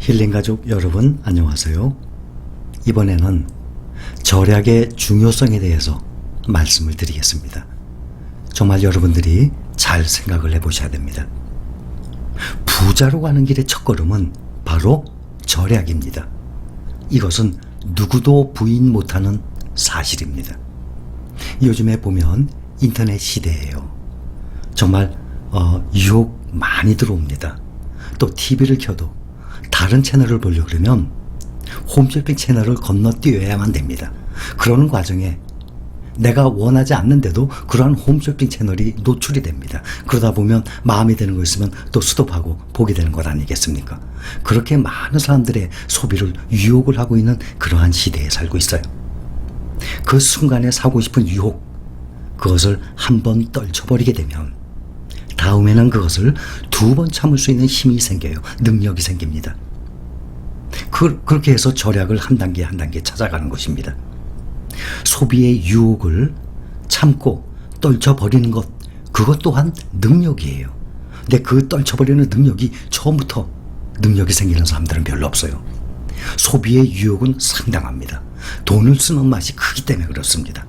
힐링가족 여러분 안녕하세요. 이번에는 절약의 중요성에 대해서 말씀을 드리겠습니다. 정말 여러분들이 잘 생각을 해보셔야 됩니다. 부자로 가는 길의 첫걸음은 바로 절약입니다. 이것은 누구도 부인 못하는 사실입니다. 요즘에 보면 인터넷 시대예요. 정말 유혹 많이 들어옵니다. 또 TV를 켜도 다른 채널을 보려고 그러면 홈쇼핑 채널을 건너뛰어야만 됩니다. 그러는 과정에 내가 원하지 않는데도 그러한 홈쇼핑 채널이 노출이 됩니다. 그러다 보면 마음에 드는 거 있으면 또 스톱하고 보게 되는 것 아니겠습니까? 그렇게 많은 사람들의 소비를 유혹을 하고 있는 그러한 시대에 살고 있어요. 그 순간에 사고 싶은 유혹, 그것을 한번 떨쳐버리게 되면 다음에는 그것을 두 번 참을 수 있는 힘이 생겨요. 능력이 생깁니다. 그렇게 해서 절약을 한 단계 한 단계 찾아가는 것입니다. 소비의 유혹을 참고 떨쳐버리는 것, 그것 또한 능력이에요. 근데 그 떨쳐버리는 능력이 처음부터 능력이 생기는 사람들은 별로 없어요. 소비의 유혹은 상당합니다. 돈을 쓰는 맛이 크기 때문에 그렇습니다.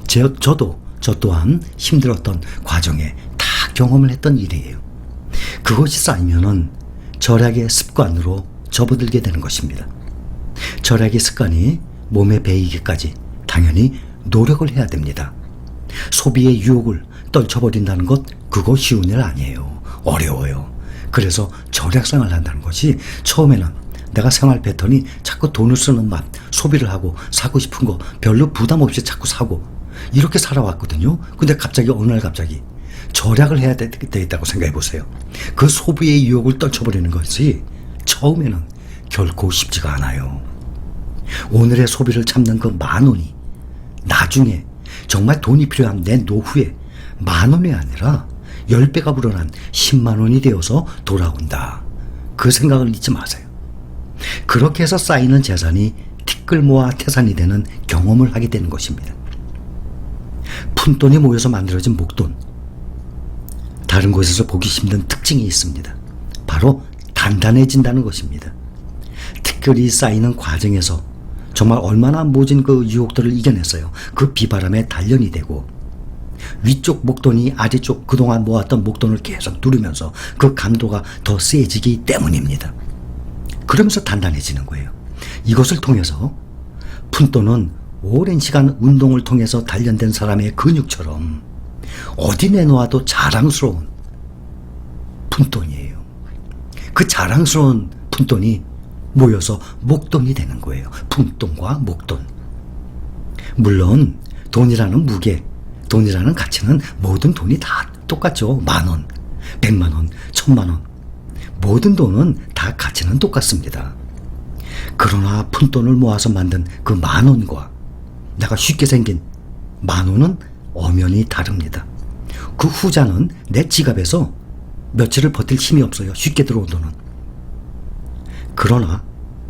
저 또한 힘들었던 과정에 다 경험을 했던 일이에요. 그것이 쌓이면은 절약의 습관으로 접어들게 되는 것입니다. 절약의 습관이 몸에 배이기까지 당연히 노력을 해야 됩니다. 소비의 유혹을 떨쳐버린다는 것, 그거 쉬운 일 아니에요. 어려워요. 그래서 절약 생활을 한다는 것이 처음에는 내가 생활 패턴이 자꾸 돈을 쓰는 맛, 소비를 하고 사고 싶은 거 별로 부담 없이 자꾸 사고 이렇게 살아왔거든요. 근데 갑자기 어느 날 갑자기 절약을 해야 되겠다고 생각해 보세요. 그 소비의 유혹을 떨쳐버리는 것이 처음에는 결코 쉽지가 않아요. 오늘의 소비를 참는 그 10,000원이 나중에 정말 돈이 필요한 내 노후에 10,000원이 아니라 10배가 불어난 100,000원이 되어서 돌아온다. 그 생각을 잊지 마세요. 그렇게 해서 쌓이는 재산이 티끌 모아 태산이 되는 경험을 하게 되는 것입니다. 푼돈이 모여서 만들어진 목돈, 다른 곳에서 보기 힘든 특징이 있습니다. 바로 단단해진다는 것입니다. 티끌이 쌓이는 과정에서 정말 얼마나 모진 그 유혹들을 이겨냈어요. 그 비바람에 단련이 되고 위쪽 목돈이 아래쪽 그동안 모았던 목돈을 계속 누르면서 그 강도가 더 세지기 때문입니다. 그러면서 단단해지는 거예요. 이것을 통해서 푼돈은 오랜 시간 운동을 통해서 단련된 사람의 근육처럼 어디 내놓아도 자랑스러운 푼돈이에요. 그 자랑스러운 푼돈이 모여서 목돈이 되는 거예요. 푼돈과 목돈. 물론 돈이라는 무게, 돈이라는 가치는 모든 돈이 다 똑같죠. 10,000원, 100,000원, 1,000,000원. 모든 돈은 다 가치는 똑같습니다. 그러나 푼돈을 모아서 만든 그 10,000원과 내가 쉽게 생긴 10,000원은 엄연히 다릅니다. 그 후자는 내 지갑에서 며칠을 버틸 힘이 없어요. 쉽게 들어온 돈은. 그러나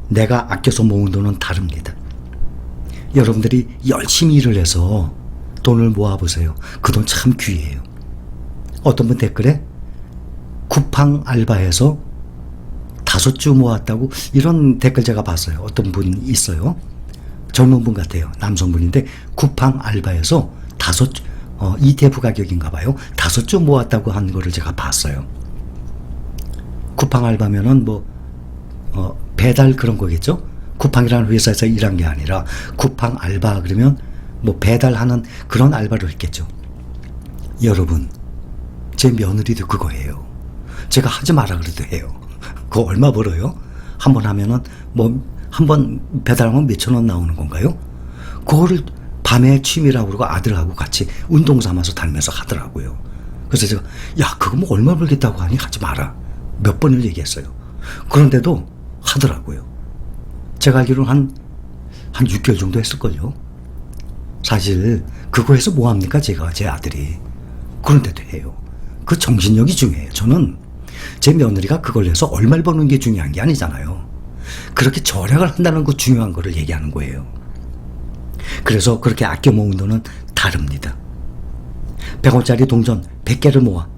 내가 아껴서 모은 돈은 다릅니다. 여러분들이 열심히 일을 해서 돈을 모아보세요. 그 돈 참 귀해요. 어떤 분 댓글에 쿠팡 알바해서 5주 모았다고 이런 댓글 제가 봤어요. 어떤 분 있어요. 젊은 분 같아요. 남성분인데 쿠팡 알바해서 ETF 가격인가 봐요. 5주 모았다고 한 거를 제가 봤어요. 쿠팡 알바면은 배달 그런 거겠죠? 쿠팡이라는 회사에서 일한 게 아니라 쿠팡 알바 그러면 배달하는 그런 알바를 했겠죠. 여러분, 제 며느리도 그거예요. 제가 하지 마라 그래도 해요. 그거 얼마 벌어요? 한 번 하면은 한 번 배달하면 몇천 원 나오는 건가요? 그거를 밤에 취미라고 그러고 아들하고 같이 운동 삼아서 다니면서 하더라고요. 그래서 제가 그거 얼마 벌겠다고 하니 하지 마라. 몇 번을 얘기했어요. 그런데도 하더라고요. 제가 알기로는 한 6개월 정도 했을걸요. 사실 그거 해서 뭐합니까 제 아들이. 그런데도 해요. 그 정신력이 중요해요. 저는 제 며느리가 그걸 해서 얼마를 버는 게 중요한 게 아니잖아요. 그렇게 절약을 한다는 거 중요한 거를 얘기하는 거예요. 그래서 그렇게 아껴 모은 돈은 다릅니다. 100원짜리 동전 100개를 모아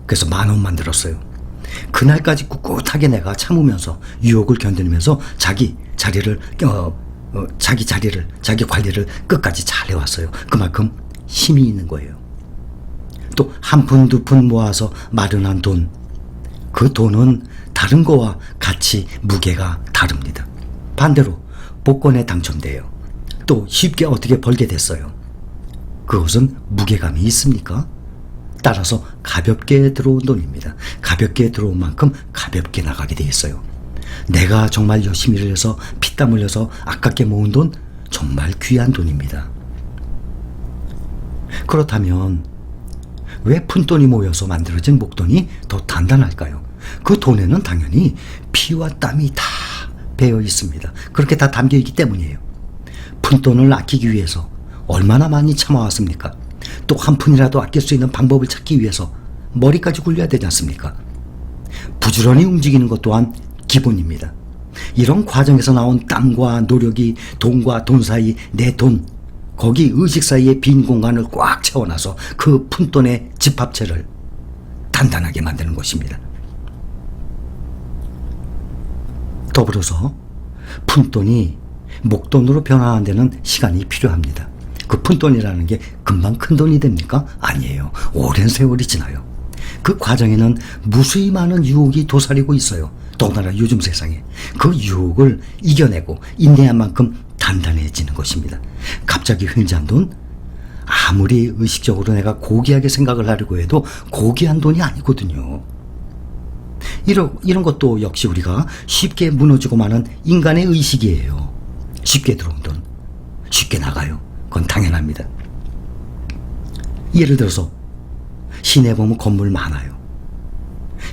그래서 10,000원 만들었어요. 그날까지 꿋꿋하게 내가 참으면서 유혹을 견디면서 자기 관리를 끝까지 잘 해왔어요. 그만큼 힘이 있는 거예요. 또 한 푼 두 푼 모아서 마련한 돈, 그 돈은 다른 거와 같이 무게가 다릅니다. 반대로 복권에 당첨돼요. 또 쉽게 어떻게 벌게 됐어요. 그것은 무게감이 있습니까? 따라서 가볍게 들어온 돈입니다. 가볍게 들어온 만큼 가볍게 나가게 돼 있어요. 내가 정말 열심히 일해서 피땀 흘려서 아깝게 모은 돈, 정말 귀한 돈입니다. 그렇다면 왜 푼돈이 모여서 만들어진 목돈이 더 단단할까요? 그 돈에는 당연히 피와 땀이 다 배어 있습니다. 그렇게 다 담겨 있기 때문이에요. 푼돈을 아끼기 위해서 얼마나 많이 참아왔습니까? 또 한 푼이라도 아낄 수 있는 방법을 찾기 위해서 머리까지 굴려야 되지 않습니까? 부지런히 움직이는 것 또한 기본입니다. 이런 과정에서 나온 땀과 노력이 돈과 돈 사이 내 돈, 거기 의식 사이의 빈 공간을 꽉 채워놔서 그 푼돈의 집합체를 단단하게 만드는 것입니다. 더불어서 푼돈이 목돈으로 변화하는 데는 시간이 필요합니다. 그 푼돈이라는 게 금방 큰 돈이 됩니까? 아니에요. 오랜 세월이 지나요. 그 과정에는 무수히 많은 유혹이 도사리고 있어요. 더구나 요즘 세상에 그 유혹을 이겨내고 인내한 만큼 단단해지는 것입니다. 갑자기 횡재한 돈, 아무리 의식적으로 내가 고귀하게 생각을 하려고 해도 고귀한 돈이 아니거든요. 이런 것도 역시 우리가 쉽게 무너지고 마는 인간의 의식이에요. 쉽게 들어온 돈, 쉽게 나가요. 그건 당연합니다. 예를 들어서 시내 보면 건물 많아요.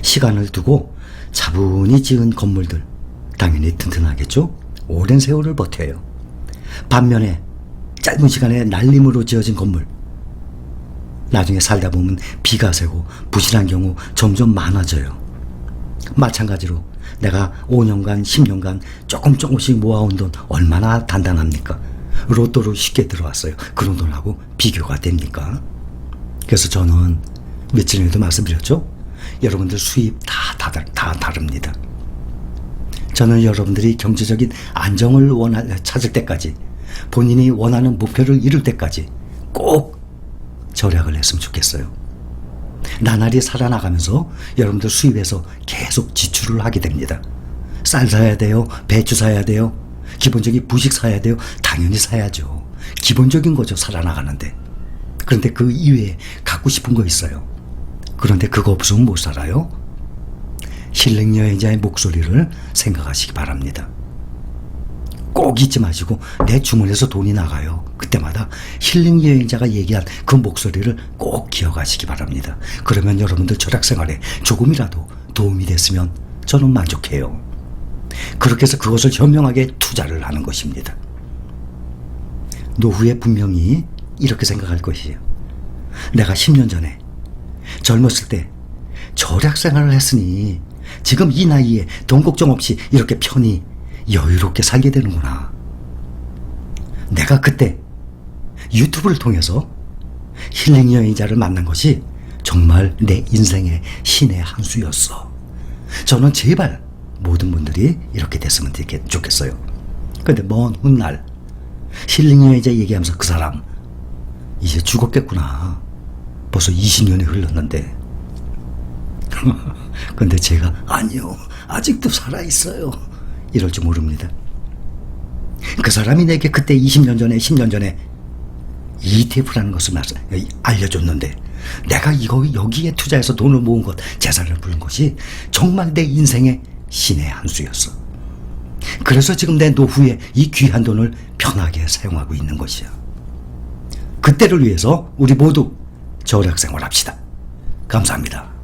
시간을 두고 차분히 지은 건물들, 당연히 튼튼하겠죠? 오랜 세월을 버텨요. 반면에 짧은 시간에 날림으로 지어진 건물, 나중에 살다 보면 비가 새고 부실한 경우 점점 많아져요. 마찬가지로 내가 5년간 10년간 조금씩 모아온 돈 얼마나 단단합니까? 로또로 쉽게 들어왔어요. 그런 돈하고 비교가 됩니까? 그래서 저는 며칠 전에도 말씀드렸죠? 여러분들 수입 다 다릅니다. 저는 여러분들이 경제적인 안정을 찾을 때까지, 본인이 원하는 목표를 이룰 때까지 꼭 절약을 했으면 좋겠어요. 나날이 살아나가면서 여러분들 수입에서 계속 지출을 하게 됩니다. 쌀 사야 돼요. 배추 사야 돼요. 기본적인 부식 사야 돼요. 당연히 사야죠. 기본적인 거죠, 살아나가는데. 그런데 그 이외에 갖고 싶은 거 있어요. 그런데 그거 없으면 못 살아요. 힐링 여행자의 목소리를 생각하시기 바랍니다. 꼭 잊지 마시고, 내 주머니에서 돈이 나가요. 그때마다 힐링 여행자가 얘기한 그 목소리를 꼭 기억하시기 바랍니다. 그러면 여러분들 절약 생활에 조금이라도 도움이 됐으면 저는 만족해요. 그렇게 해서 그것을 현명하게 투자를 하는 것입니다. 노후에 분명히 이렇게 생각할 것이에요. 내가 10년 전에 젊었을 때 절약 생활을 했으니 지금 이 나이에 돈 걱정 없이 이렇게 편히 여유롭게 살게 되는구나. 내가 그때 유튜브를 통해서 힐링 여행자를 만난 것이 정말 내 인생의 신의 한 수였어. 저는 제발 모든 분들이 이렇게 됐으면 좋겠어요. 근데 먼 훗날 힐링 여행자 얘기하면서 그 사람 이제 죽었겠구나. 벌써 20년이 흘렀는데. 근데 제가 아니요, 아직도 살아있어요, 이럴 줄 모릅니다. 그 사람이 내게 그때 20년 전에 10년 전에 ETF라는 것을 알려줬는데, 내가 여기에 투자해서 돈을 모은 것, 재산을 부른 것이 정말 내 인생의 신의 한 수였어. 그래서 지금 내 노후에 이 귀한 돈을 편하게 사용하고 있는 것이야. 그때를 위해서 우리 모두 절약 생활합시다. 감사합니다.